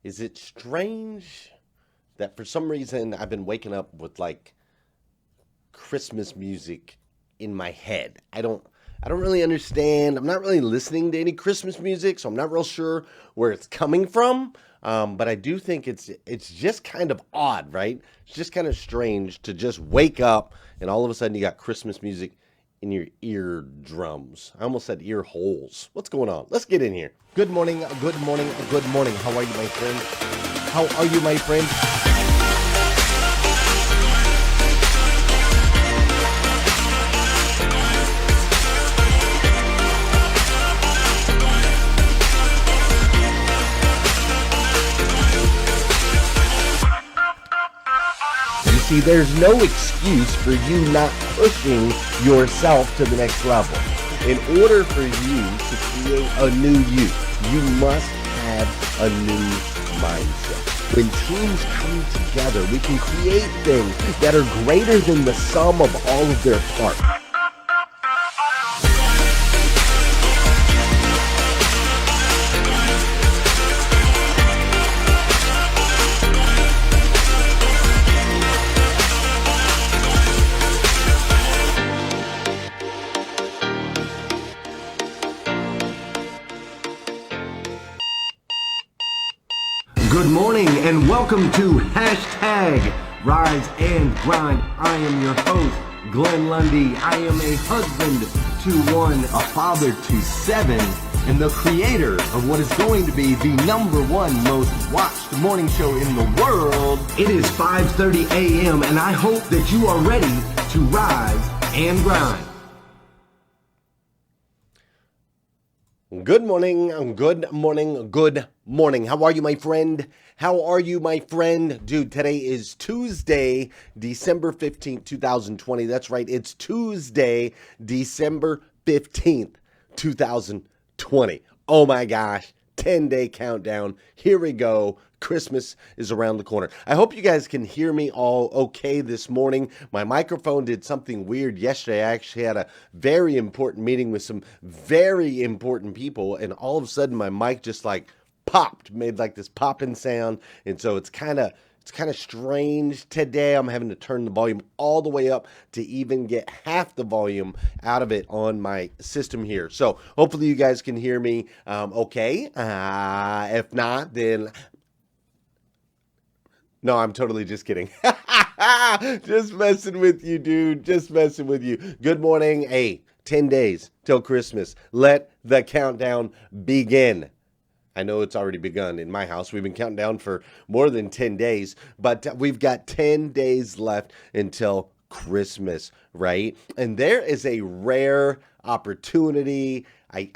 Is it strange that for some reason I've been waking up with like Christmas music in my head? I don't really understand. I'm not really listening to any Christmas music, so I'm not real sure where it's coming from. But I do think it's just kind of odd, right? It's just kind of strange to just wake up and all of a sudden you got Christmas music in your eardrums. I almost said ear holes. What's going on? Let's get in here. Good morning, good morning, good morning. How are you, my friend? How are you, my friend? You see, there's no excuse for you not pushing yourself to the next level. In order for you to create a new you must have a new mindset. When teams come together, we can create things that are greater than the sum of all of their parts. Good morning and welcome to hashtag Rise and Grind. I am your host, Glenn Lundy. I am a husband to one, a father to seven, and the creator of what is going to be the number one most watched morning show in the world. It is 5:30 a.m. and I hope that you are ready to rise and grind. Good morning, good morning, good morning. How are you, my friend? How are you, my friend? Dude, today is Tuesday, December 15th, 2020. That's right, it's Tuesday, December 15th, 2020. Oh my gosh, 10-day countdown. Here we go. Christmas is around the corner. I hope you guys can hear me all okay this morning. My microphone did something weird yesterday. I actually had a very important meeting with some very important people, and all of a sudden my mic just like popped, made like this popping sound, and so it's kind of strange today. I'm having to turn the volume all the way up to even get half the volume out of it on my system here. So hopefully you guys can hear me okay. If not, then no, I'm totally just kidding. Just messing with you, dude. Just messing with you. Good morning. Hey, 10 days till Christmas. Let the countdown begin. I know it's already begun in my house. We've been counting down for more than 10 days, but we've got 10 days left until Christmas, right? And there is a rare opportunity. I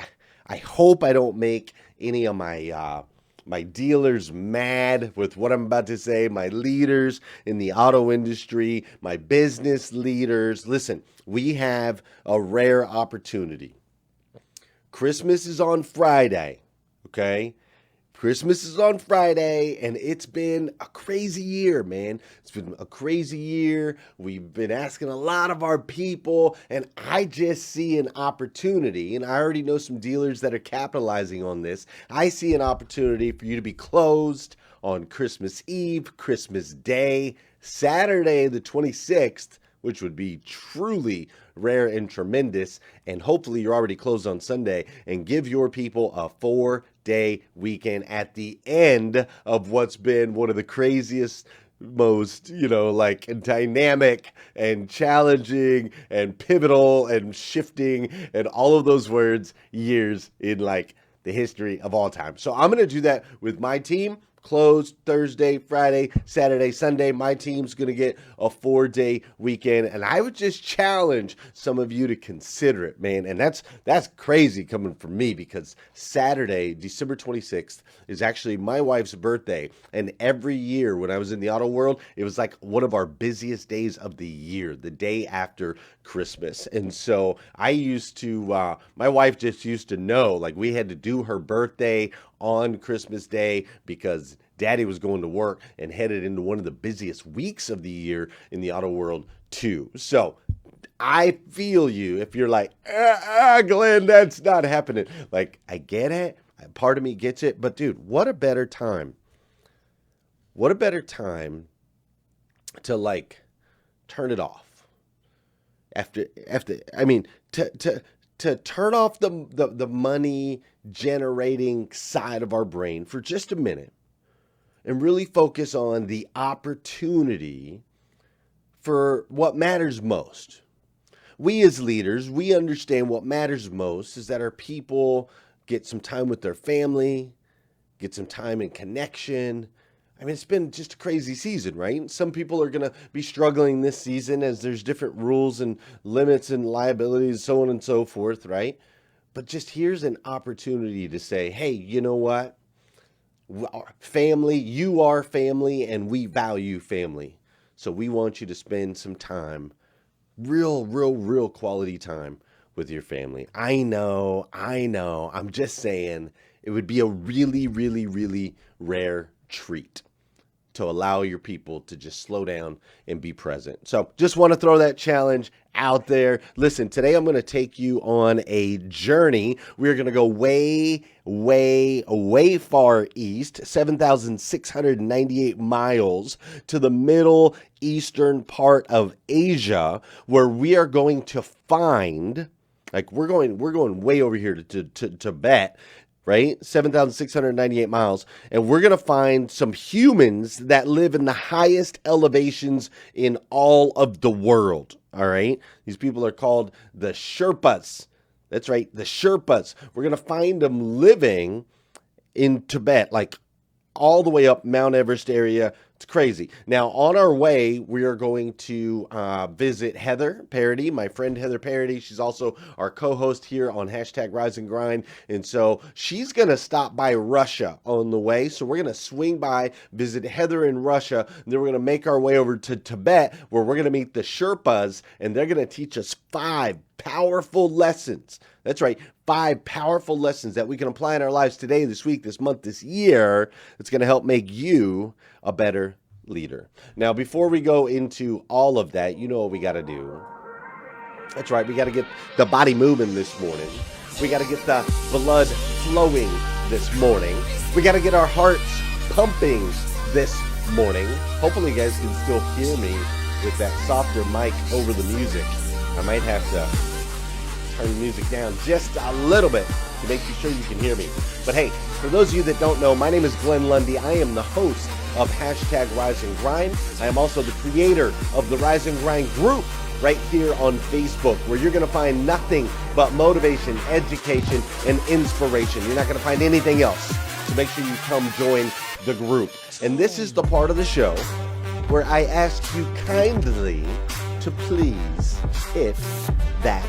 hope I don't make any of my dealers mad with what I'm about to say, my leaders in the auto industry, my business leaders. Listen, we have a rare opportunity. Christmas is on Friday, okay? Christmas is on Friday, and it's been a crazy year, man. It's been a crazy year. We've been asking a lot of our people, and I just see an opportunity, and I already know some dealers that are capitalizing on this. I see an opportunity for you to be closed on Christmas Eve, Christmas Day, Saturday the 26th, which would be truly rare and tremendous, and hopefully you're already closed on Sunday, and give your people a 4-day weekend at the end of what's been one of the craziest, most, like dynamic and challenging and pivotal and shifting and all of those words years in like the history of all time. So I'm going to do that with my team. Closed Thursday, Friday, Saturday, Sunday. My team's going to get a 4-day weekend, and I would just challenge some of you to consider it, man. And that's crazy coming from me, because Saturday, December 26th, is actually my wife's birthday, and every year when I was in the auto world, it was like one of our busiest days of the year, the day after Christmas. And so I used to, my wife just used to know, like, we had to do her birthday on Christmas Day because Daddy was going to work and headed into one of the busiest weeks of the year in the auto world too. So I feel you if you're like, Glenn, that's not happening. Like, I get it. Part of me gets it. But dude, what a better time what a better time to like turn it off to turn off the money generating side of our brain for just a minute and really focus on the opportunity for what matters most. We as leaders, we understand what matters most is that our people get some time with their family, get some time in connection. I mean, it's been just a crazy season, right? Some people are going to be struggling this season as there's different rules and limits and liabilities, so on and so forth, right? But just here's an opportunity to say, hey, you know what? Family, you are family, and we value family. So we want you to spend some time, real quality time with your family. I know. I'm just saying it would be a really rare treat to allow your people to just slow down and be present. So just want to throw that challenge out there. Listen, today I'm going to take you on a journey. We're going to go way far east, 7,698 miles to the Middle Eastern part of Asia, where we are going to find, like we're going way over here to Tibet, right? 7,698 miles. And we're going to find some humans that live in the highest elevations in all of the world. All right. These people are called the Sherpas. That's right. The Sherpas. We're going to find them living in Tibet, like all the way up Mount Everest area. It's crazy. Now, on our way, we are going to visit Heather Parody, my friend Heather Parody. She's also our co-host here on #RiseAndGrind. And so she's going to stop by Russia on the way. So we're going to swing by, visit Heather in Russia. And then we're going to make our way over to Tibet, where we're going to meet the Sherpas. And they're going to teach us 5 powerful lessons. That's right. 5 powerful lessons that we can apply in our lives today, this week, this month, this year. It's going to help make you a better leader. Now, before we go into all of that, you know what we got to do. That's right. We got to get the body moving this morning. We got to get the blood flowing this morning. We got to get our hearts pumping this morning. Hopefully you guys can still hear me with that softer mic over the music. I might have to turn the music down just a little bit to make sure you can hear me. But hey, for those of you that don't know, my name is Glenn Lundy. I am the host of #RiseAndGrind. I am also the creator of the Rise and Grind group right here on Facebook, where you're going to find nothing but motivation, education, and inspiration. You're not going to find anything else. So make sure you come join the group. And this is the part of the show where I ask you kindly to please hit that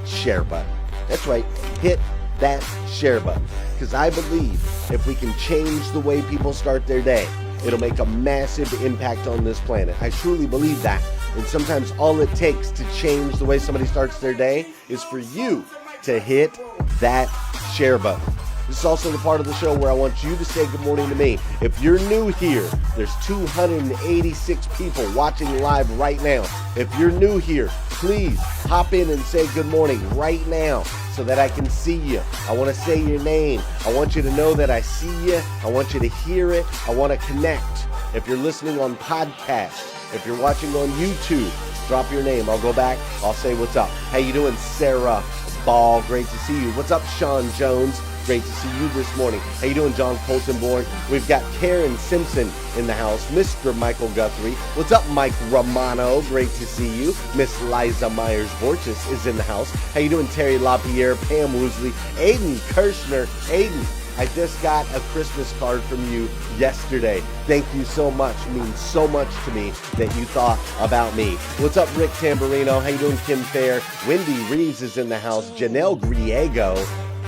share button. That's right, hit that share button. Because I believe if we can change the way people start their day, it'll make a massive impact on this planet. I truly believe that. And sometimes all it takes to change the way somebody starts their day is for you to hit that share button. This is also the part of the show where I want you to say good morning to me. If you're new here, there's 286 people watching live right now. If you're new here, please hop in and say good morning right now so that I can see you. I want to say your name. I want you to know that I see you. I want you to hear it. I want to connect. If you're listening on podcast, if you're watching on YouTube, drop your name. I'll go back. I'll say what's up. How you doing, Sarah Ball? Great to see you. What's up, Sean Jones? Great to see you this morning. How you doing, John Coltonborn? We've got Karen Simpson in the house. Mr. Michael Guthrie. What's up, Mike Romano? Great to see you. Miss Liza Myers-Borges is in the house. How you doing, Terry LaPierre, Pam Woosley, Aiden Kirshner. Aiden, I just got a Christmas card from you yesterday. Thank you so much. It means so much to me that you thought about me. What's up, Rick Tamburino? How you doing, Kim Fair? Wendy Reeves is in the house. Janelle Griego.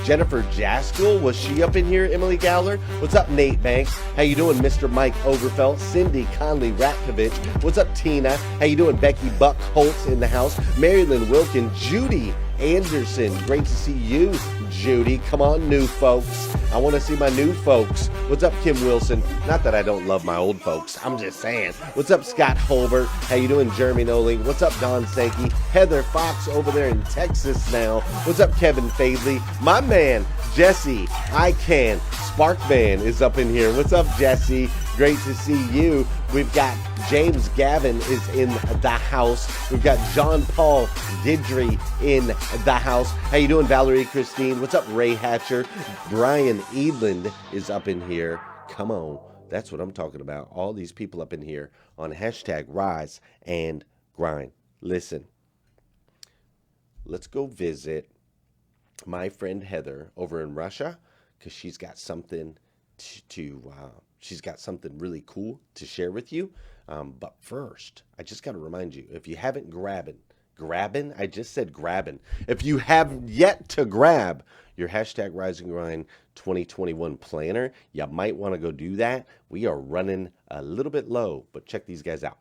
Jennifer Jaskill, was she up in here? Emily Gowler? What's up, Nate Banks? How you doing, Mr. Mike Overfelt? Cindy Conley Ratkovich. What's up, Tina? How you doing, Becky Buck Holtz in the house? Marilyn Wilkin, Judy Anderson. Great to see you, Judy. Come on, new folks. I want to see my new folks. What's up, Kim Wilson? Not that I don't love my old folks. I'm just saying. What's up, Scott Holbert? How you doing, Jeremy Noling? What's up, Don Sankey? Heather Fox over there in Texas now. What's up, Kevin Fadley? My man, Jesse I Can Sparkman is up in here. What's up, Jesse? Great to see you. We've got James Gavin is in the house. We've got John Paul Didry in the house. How you doing, Valerie Christine? What's up, Ray Hatcher? Brian Edland is up in here. Come on. That's what I'm talking about. All these people up in here on hashtag Rise and Grind. Listen, let's go visit my friend Heather over in Russia because she's got something she's got something really cool to share with you. But first, I just got to remind you, if you haven't grabbing, I just said grabbing. If you have yet to grab your hashtag Rise and Grind 2021 planner, you might want to go do that. We are running a little bit low, but check these guys out.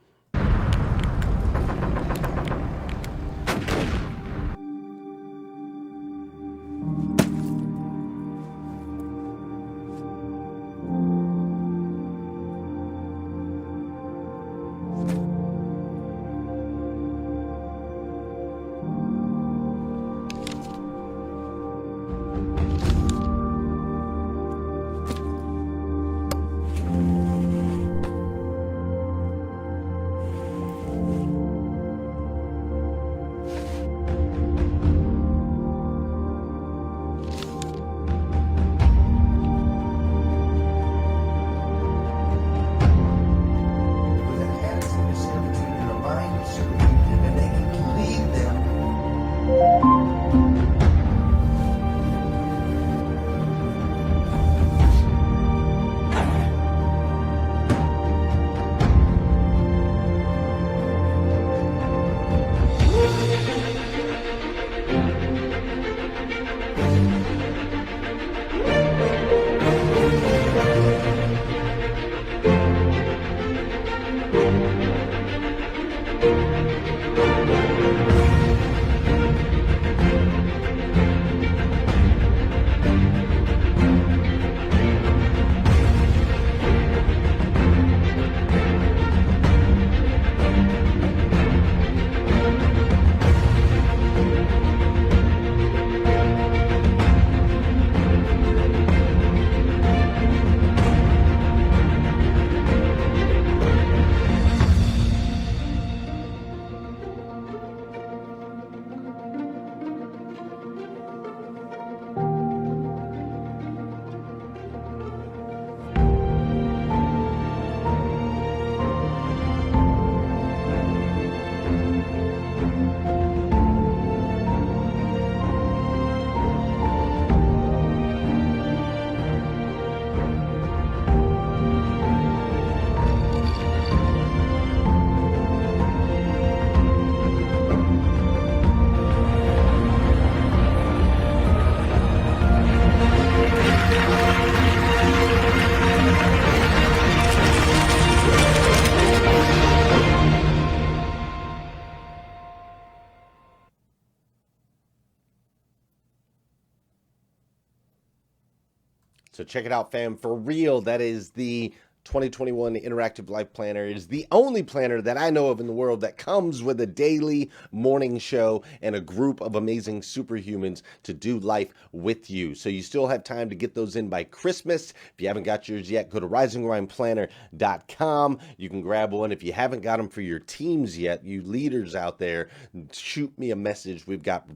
So check it out, fam. For real, that is the 2021 Interactive Life Planner. It is the only planner that I know of in the world that comes with a daily morning show and a group of amazing superhumans to do life with you. So you still have time to get those in by Christmas. If you haven't got yours yet, go to riseandgrindplanner.com. You can grab one. If you haven't got them for your teams yet, you leaders out there, shoot me a message. We've got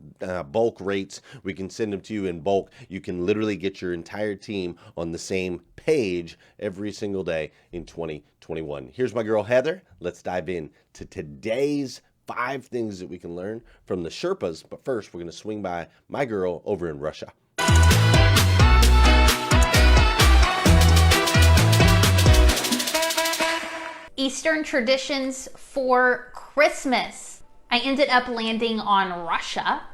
bulk rates. We can send them to you in bulk. You can literally get your entire team on the same page every single day in 2021. Here's my girl Heather. Let's dive in to today's 5 things that we can learn from the Sherpas. But first, we're going to swing by my girl over in Russia. Eastern traditions for Christmas. I ended up landing on Russia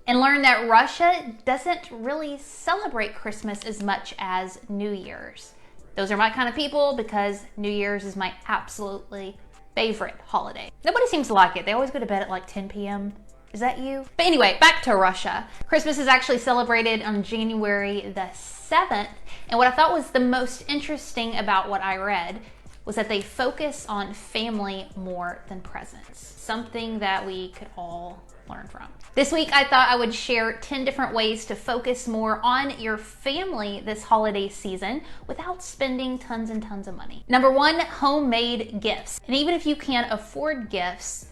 and learned that Russia doesn't really celebrate Christmas as much as New Year's. Those are my kind of people because New Year's is my absolutely favorite holiday. Nobody seems to like it. They always go to bed at like 10 p.m. Is that you? But anyway, back to Russia. Christmas is actually celebrated on January the 7th. And what I thought was the most interesting about what I read was that they focus on family more than presents. Something that we could all learn from. This week, I thought I would share 10 different ways to focus more on your family this holiday season without spending tons and tons of money. Number one, homemade gifts. And even if you can't afford gifts,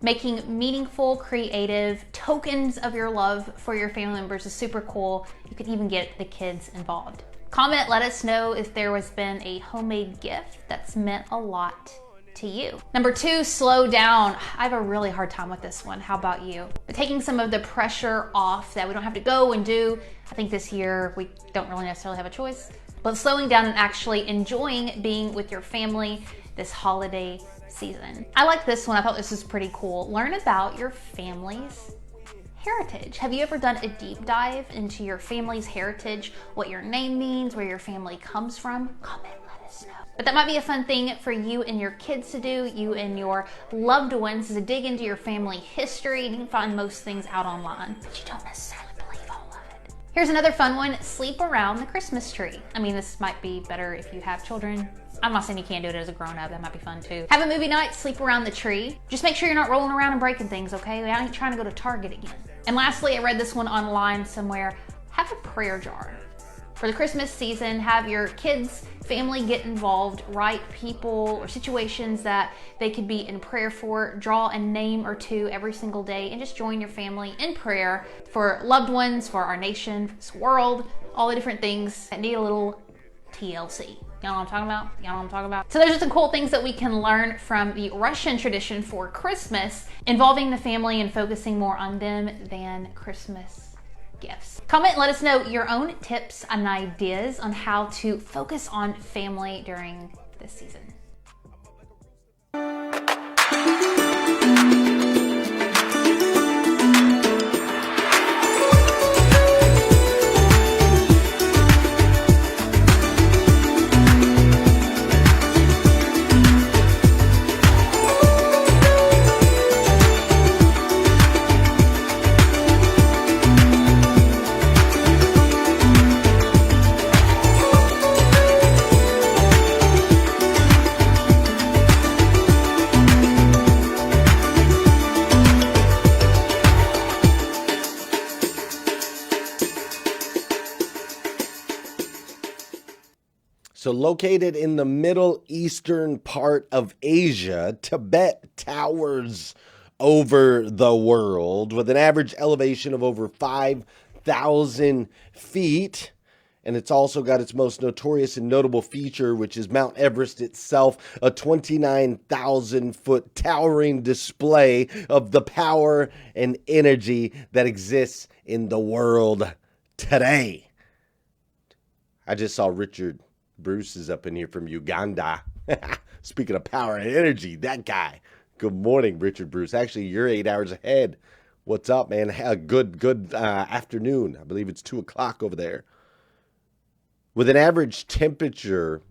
making meaningful, creative tokens of your love for your family members is super cool. You could even get the kids involved. Comment, let us know if there has been a homemade gift that's meant a lot to you. Number two, slow down. I have a really hard time with this one. How about you? But taking some of the pressure off that we don't have to go and do. I think this year we don't really necessarily have a choice, but slowing down and actually enjoying being with your family this holiday season. I like this one. I thought this was pretty cool. Learn about your family's heritage. Have you ever done a deep dive into your family's heritage, what your name means, where your family comes from? Comment, let us know. But that might be a fun thing for you and your kids to do, you and your loved ones, to dig into your family history. And you can find most things out online, but you don't necessarily believe all of it. Here's another fun one, sleep around the Christmas tree. I mean, this might be better if you have children. I'm not saying you can't do it as a grown-up, that might be fun too. Have a movie night, sleep around the tree. Just make sure you're not rolling around and breaking things, okay? I ain't trying to go to Target again. And lastly, I read this one online somewhere, have a prayer jar. For the Christmas season, have your kids, family get involved, write people or situations that they could be in prayer for, draw a name or two every single day, and just join your family in prayer for loved ones, for our nation, for this world, all the different things that need a little TLC. You know what I'm talking about? You know what I'm talking about? So there's just some cool things that we can learn from the Russian tradition for Christmas, involving the family and focusing more on them than Christmas gifts. Comment and let us know your own tips and ideas on how to focus on family during this season. So located in the Middle Eastern part of Asia, Tibet towers over the world with an average elevation of over 5,000 feet. And it's also got its most notorious and notable feature, which is Mount Everest itself, a 29,000-foot towering display of the power and energy that exists in the world today. I just saw Richard Bruce is up in here from Uganda. Speaking of power and energy, that guy. Good morning, Richard Bruce. Actually, you're 8 hours ahead. What's up, man? Good afternoon. I believe it's 2 o'clock over there. With an average temperature,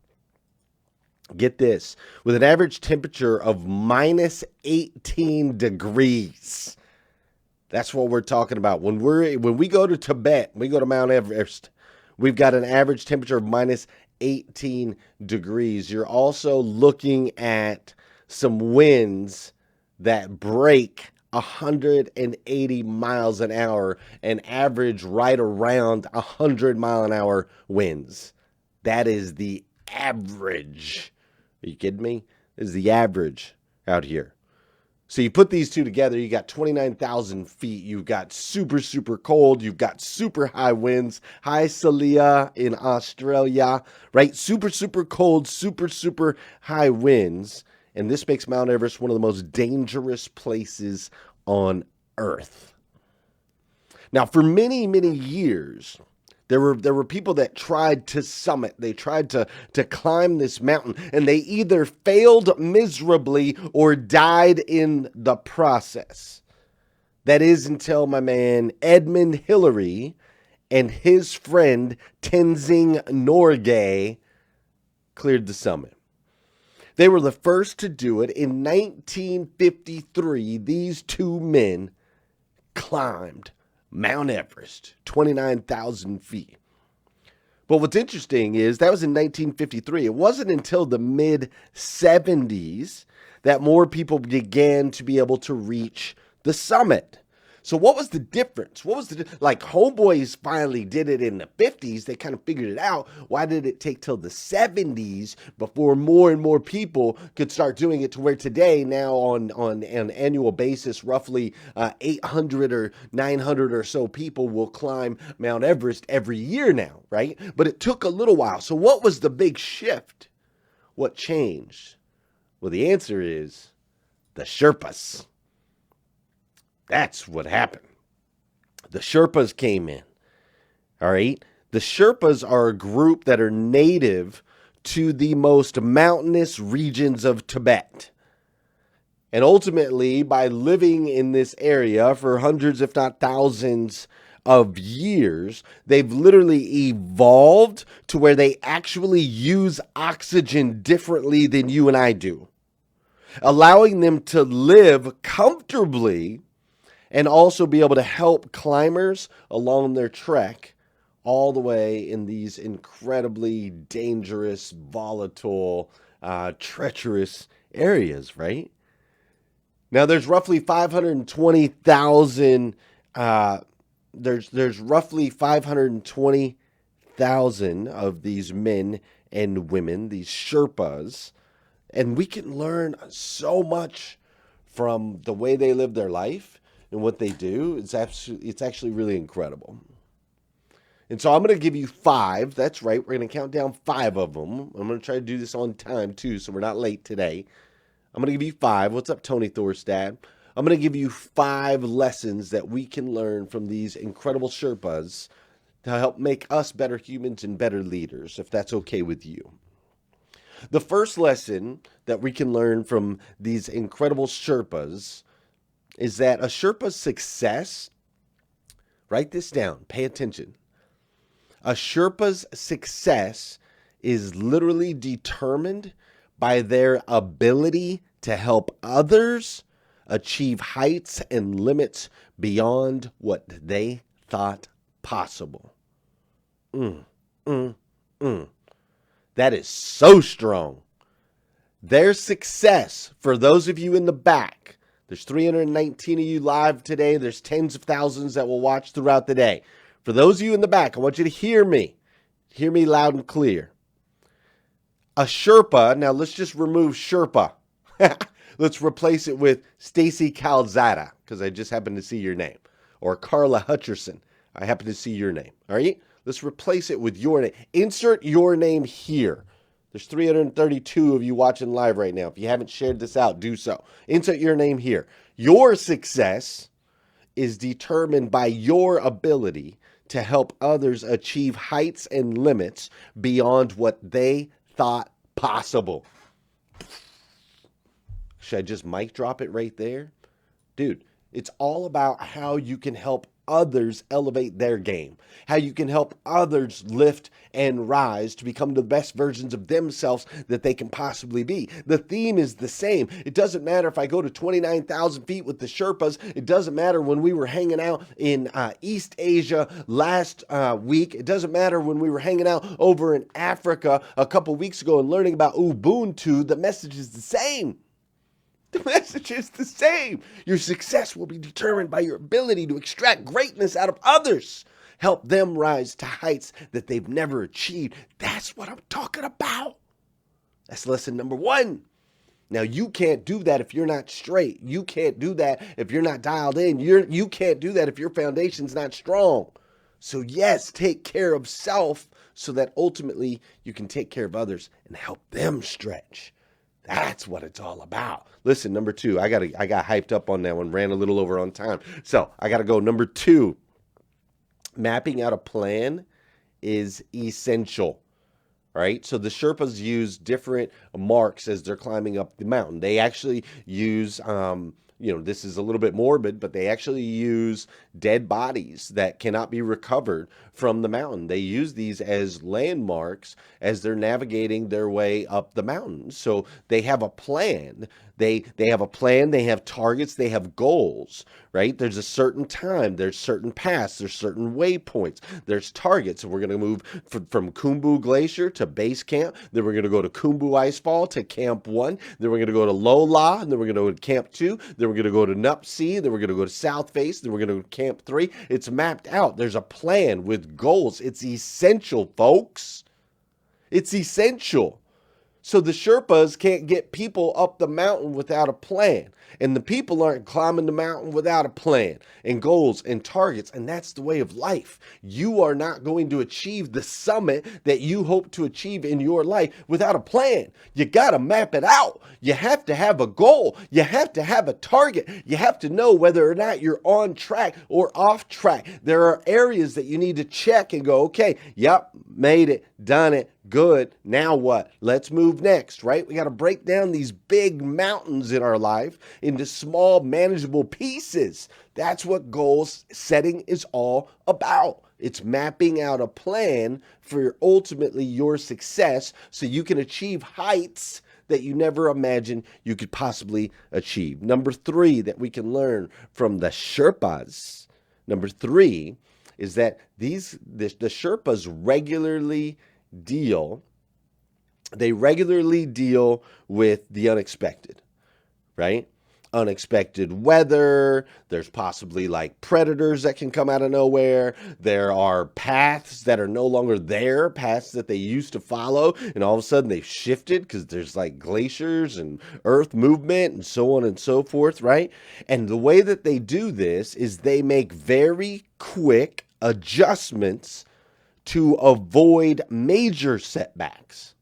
get this, with an average temperature of minus 18 degrees. That's what we're talking about. When we go to Tibet, we go to Mount Everest, we've got an average temperature of minus 18 degrees. You're also looking at some winds that break 180 miles an hour and average right around 100 mile an hour winds. That is the average. Are you kidding me? This is the average out here. So you put these two together, you got 29,000 feet. You've got super, super cold. You've got super high winds. Hi, Celia in Australia, right? Super, super cold, super, super high winds. And this makes Mount Everest one of the most dangerous places on Earth. Now, for many, many years, there were people that tried to summit. They tried to climb this mountain, and they either failed miserably or died in the process. That is until my man Edmund Hillary and his friend Tenzing Norgay cleared the summit. They were the first to do it. In 1953, these two men climbed Mount Everest, 29,000 feet. But what's interesting is that was in 1953. It wasn't until the mid-70s that more people began to be able to reach the summit. So what was the difference? Like homeboys finally did it in the 50s. They kind of figured it out. Why did it take till the 70s before more and more people could start doing it to where today now on an annual basis, roughly 800 or 900 or so people will climb Mount Everest every year now, right? But it took a little while. So what was the big shift? What changed? Well, the answer is the Sherpas. That's what happened. The Sherpas came in. All right. The Sherpas are a group that are native to the most mountainous regions of Tibet. And ultimately, by living in this area for hundreds, if not thousands of years, they've literally evolved to where they actually use oxygen differently than you and I do, allowing them to live comfortably and also be able to help climbers along their trek all the way in these incredibly dangerous, volatile, treacherous areas, right? Now, there's roughly 520,000. There's roughly 520,000 of these men and women, these Sherpas, and we can learn so much from the way they live their life and what they do. It's actually really incredible. And so I'm going to give you 5. That's right. We're going to count down 5 of them. I'm going to try to do this on time too, so we're not late today. I'm going to give you 5. What's up, Tony Thorstad? I'm going to give you 5 lessons that we can learn from these incredible Sherpas to help make us better humans and better leaders, if that's okay with you. The first lesson that we can learn from these incredible Sherpas is that a Sherpa's success, write this down, pay attention. A Sherpa's success is literally determined by their ability to help others achieve heights and limits beyond what they thought possible. That is so strong. Their success, for those of you in the back, there's 319 of you live today. There's tens of thousands that will watch throughout the day. For those of you in the back, I want you to hear me. Hear me loud and clear. A Sherpa, now let's just remove Sherpa. Let's replace it with Stacy Calzada, because I just happened to see your name. Or Carla Hutcherson. I happen to see your name. All right? Let's replace it with your name. Insert your name here. There's 332 of you watching live right now. If you haven't shared this out, do so. Insert your name here. Your success is determined by your ability to help others achieve heights and limits beyond what they thought possible. Should I just mic drop it right there? Dude, it's all about how you can help others elevate their game, how you can help others lift and rise to become the best versions of themselves that they can possibly be. The theme is the same. It doesn't matter if I go to 29,000 feet with the Sherpas. It doesn't matter when we were hanging out in East Asia last week. It doesn't matter when we were hanging out over in Africa a couple weeks ago and learning about Ubuntu. The message is the same. The message is the same. Your success will be determined by your ability to extract greatness out of others. Help them rise to heights that they've never achieved. That's what I'm talking about. That's lesson number 1. Now, you can't do that if you're not straight. You can't do that if you're not dialed in. You can't do that if your foundation's not strong. So yes, take care of self so that ultimately you can take care of others and help them stretch. That's what it's all about. Listen, number 2, I got hyped up on that one, ran a little over on time. So I got to go. Number 2, mapping out a plan is essential. All right. So the Sherpas use different marks as they're climbing up the mountain. They actually use, this is a little bit morbid, but they actually use dead bodies that cannot be recovered from the mountain. They use these as landmarks as they're navigating their way up the mountain. So they have a plan. They have a plan, they have targets, they have goals, right? There's a certain time, there's certain paths, there's certain waypoints, there's targets. And we're going to move from Khumbu Glacier to base camp. Then we're going to go to Khumbu Icefall to Camp 1. Then we're going to go to Lola, and then we're going to go to Camp 2. Then we're going to go to Nupsea. Then we're going to go to South Face. Then we're going to go to Camp 3. It's mapped out. There's a plan with goals. It's essential, folks. It's essential. So the Sherpas can't get people up the mountain without a plan. And the people aren't climbing the mountain without a plan and goals and targets. And that's the way of life. You are not going to achieve the summit that you hope to achieve in your life without a plan. You got to map it out. You have to have a goal. You have to have a target. You have to know whether or not you're on track or off track. There are areas that you need to check and go, okay, yep, made it, done it. Good. Now what? Let's move next, right? We got to break down these big mountains in our life into small, manageable pieces. That's what goals setting is all about. It's mapping out a plan for ultimately your success so you can achieve heights that you never imagined you could possibly achieve. Number 3 that we can learn from the Sherpas. Number 3 is that the Sherpas regularly deal with the unexpected, right? Unexpected weather. There's possibly like predators that can come out of nowhere. There are paths that are no longer there, paths that they used to follow, and all of a sudden they've shifted because there's like glaciers and earth movement and so on and so forth, right? And the way that they do this is they make very quick adjustments to avoid major setbacks.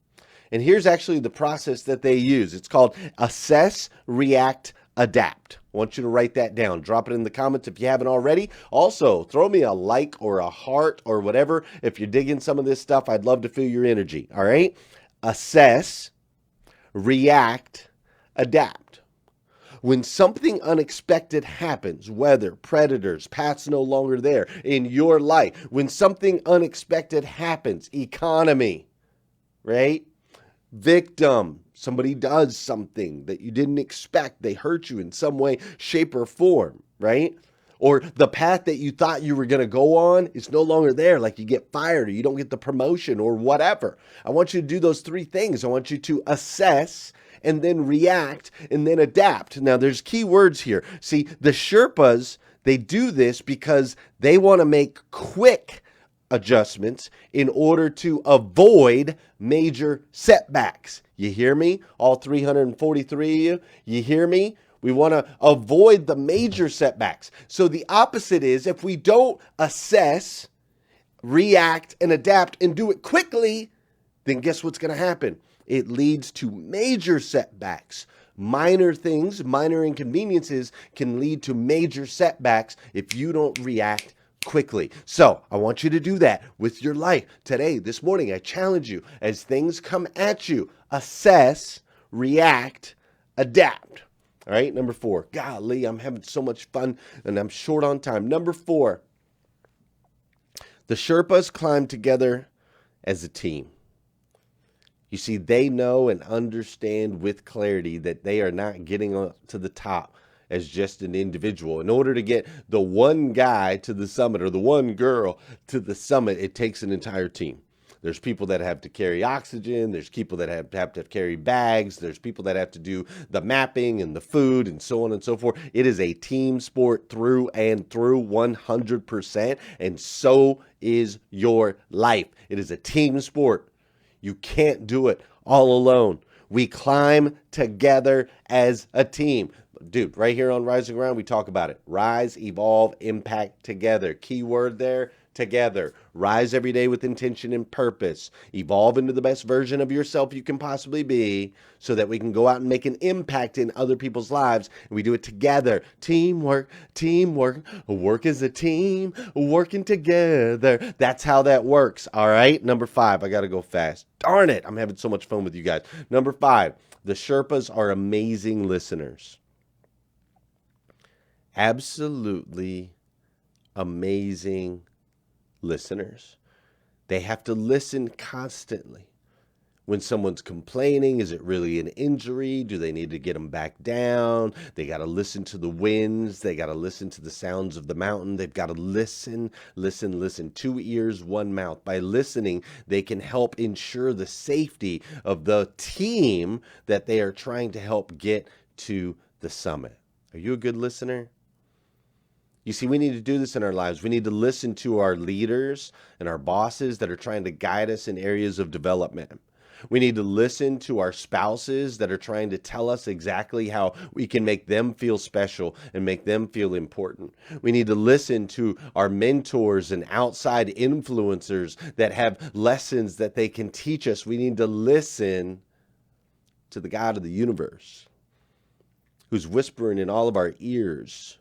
And here's actually the process that they use. It's called assess, react, adapt. I want you to write that down. Drop it in the comments if you haven't already. Also, throw me a like or a heart or whatever. If you're digging some of this stuff, I'd love to feel your energy. All right? Assess, react, adapt. When something unexpected happens, weather, predators, paths no longer there in your life, when something unexpected happens, economy, right? Victim, somebody does something that you didn't expect. They hurt you in some way, shape, or form, right? Or the path that you thought you were going to go on is no longer there, like you get fired or you don't get the promotion or whatever. I want you to do those 3 things. I want you to assess and then react and then adapt. Now, there's key words here. See, the Sherpas, they do this because they want to make quick adjustments in order to avoid major setbacks. You hear me? All 343 of you? You hear me? We want to avoid the major setbacks. So the opposite is if we don't assess, react, and adapt and do it quickly, then guess what's going to happen? It leads to major setbacks. Minor things, minor inconveniences can lead to major setbacks if you don't react quickly. So I want you to do that with your life. Today, this morning, I challenge you as things come at you, assess, react, adapt. All right, number 4. Golly, I'm having so much fun and I'm short on time. Number 4, the Sherpas climb together as a team. You see, they know and understand with clarity that they are not getting to the top as just an individual. In order to get the one guy to the summit or the one girl to the summit, it takes an entire team. There's people that have to carry oxygen. There's people that have to carry bags. There's people that have to do the mapping and the food and so on and so forth. It is a team sport through and through 100%. And so is your life. It is a team sport. You can't do it all alone. We climb together as a team. Dude, right here on Rise and Grind, we talk about it. Rise, evolve, impact together. Key word there, together. Rise every day with intention and purpose. Evolve into the best version of yourself you can possibly be so that we can go out and make an impact in other people's lives. And we do it together. Teamwork, teamwork. Work as a team, working together. That's how that works, all right? Number 5, I got to go fast. Darn it, I'm having so much fun with you guys. Number 5, the Sherpas are amazing listeners. Absolutely amazing listeners. They have to listen constantly. When someone's complaining, is it really an injury? Do they need to get them back down? They got to listen to the winds. They got to listen to the sounds of the mountain. They've got to listen. 2 ears, 1 mouth. By listening, they can help ensure the safety of the team that they are trying to help get to the summit. Are you a good listener? You see, we need to do this in our lives. We need to listen to our leaders and our bosses that are trying to guide us in areas of development. We need to listen to our spouses that are trying to tell us exactly how we can make them feel special and make them feel important. We need to listen to our mentors and outside influencers that have lessons that they can teach us. We need to listen to the God of the universe who's whispering in all of our ears.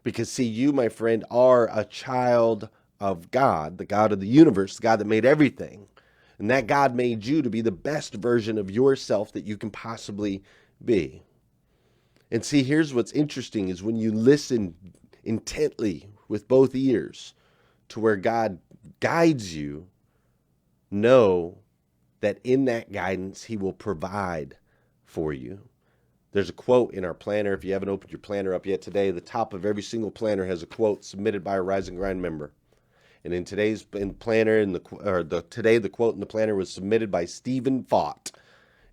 Because see, you, my friend, are a child of God, the God of the universe, the God that made everything. And that God made you to be the best version of yourself that you can possibly be. And see, here's what's interesting is when you listen intently with both ears to where God guides you, know that in that guidance, He will provide for you. There's a quote in our planner. If you haven't opened your planner up yet today, the top of every single planner has a quote submitted by a Rise and Grind member. And in today's planner, today the quote in the planner was submitted by Stephen Fott,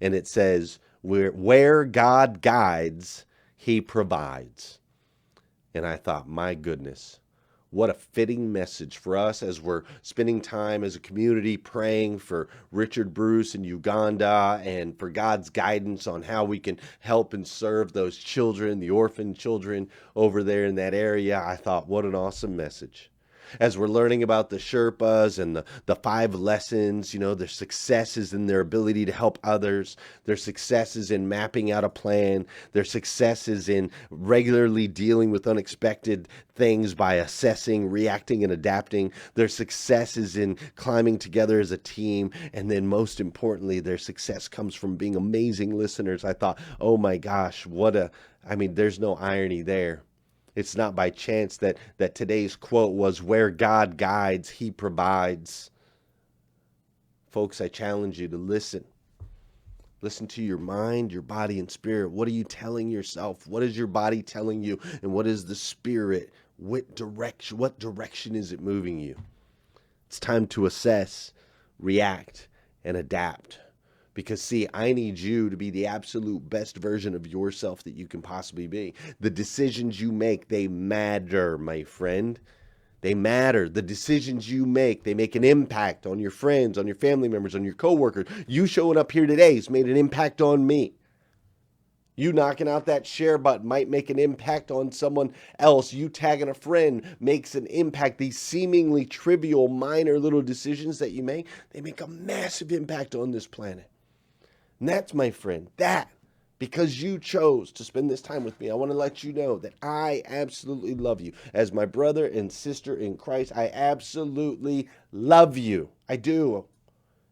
and it says, "Where God guides, He provides." And I thought, my goodness, what a fitting message for us as we're spending time as a community praying for Richard Bruce in Uganda and for God's guidance on how we can help and serve those children, the orphan children over there in that area. I thought, what an awesome message. As we're learning about the Sherpas and the 5 lessons, their successes in their ability to help others, their successes in mapping out a plan, their successes in regularly dealing with unexpected things by assessing, reacting, and adapting, their successes in climbing together as a team, and then most importantly, their success comes from being amazing listeners. I thought, oh my gosh, there's no irony there. It's not by chance that today's quote was, "Where God guides, He provides." Folks, I challenge you to listen. Listen to your mind, your body, and spirit. What are you telling yourself? What is your body telling you? And what is the spirit? What direction is it moving you? It's time to assess, react, and adapt. Because see, I need you to be the absolute best version of yourself that you can possibly be. The decisions you make, they matter, my friend. They matter. The decisions you make, they make an impact on your friends, on your family members, on your coworkers. You showing up here today has made an impact on me. You knocking out that share button might make an impact on someone else. You tagging a friend makes an impact. These seemingly trivial, minor little decisions that you make, they make a massive impact on this planet. And that's, my friend, because you chose to spend this time with me, I want to let you know that I absolutely love you. As my brother and sister in Christ, I absolutely love you. I do.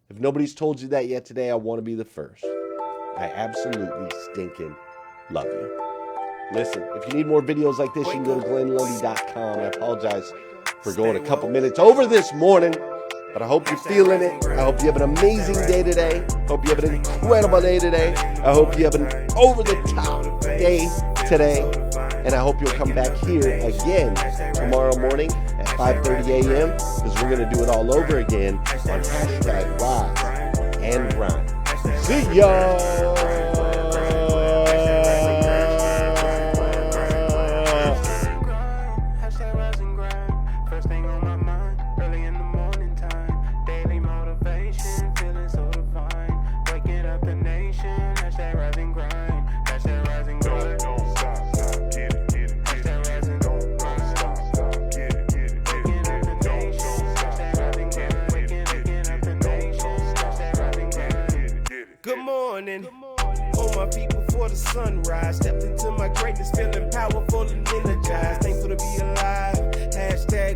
If nobody's told you that yet today, I want to be the first. I absolutely stinking love you. Listen, if you need more videos like this, you can go to GlennLundy.com. I apologize for going a couple minutes over this morning. But I hope you're feeling it. I hope you have an amazing day today. Hope you have an incredible day today. I hope you have an over-the-top day today. And I hope you'll come back here again tomorrow morning at 5:30 a.m. because we're going to do it all over again on #RiseAndGrind. See y'all. On my feet before the sunrise, stepped into my greatness, feeling powerful and energized. Thankful to be alive.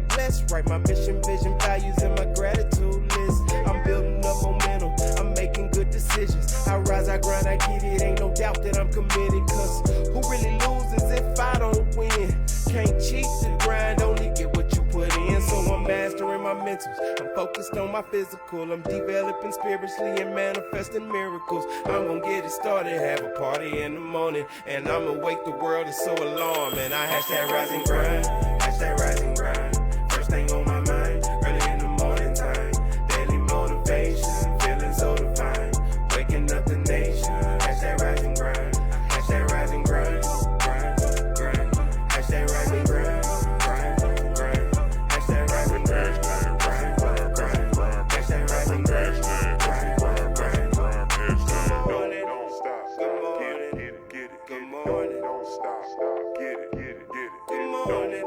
#blessed. Write my mission, vision, values, and my gratitude list. I'm building up momentum. I'm making good decisions. I rise, I grind, I get it. Ain't no doubt that I'm committed. Cause who really loses if I don't win? Can't cheat the grind, only get what you put in. So I'm mastering my mentals. I'm focused on my physical. I'm developing spiritually and manifesting miracles. I'm gonna get it started, have a party in the morning, and I'ma wake the world. It's so alarming. I hashtag rise and grind, hashtag rise and grind. First thing on my mind, early in the morning time. Daily motivation, feeling so divine. Waking up the nation, hashtag rise and grind, hashtag rise and grind, grind, grind, hashtag rise and grind, grind, grind, hashtag rise and grind, grind, grind, hashtag rise and grind, grind, grind. Good morning, don't stop, good morning, get it, good morning, don't stop, get it, get it, good morning.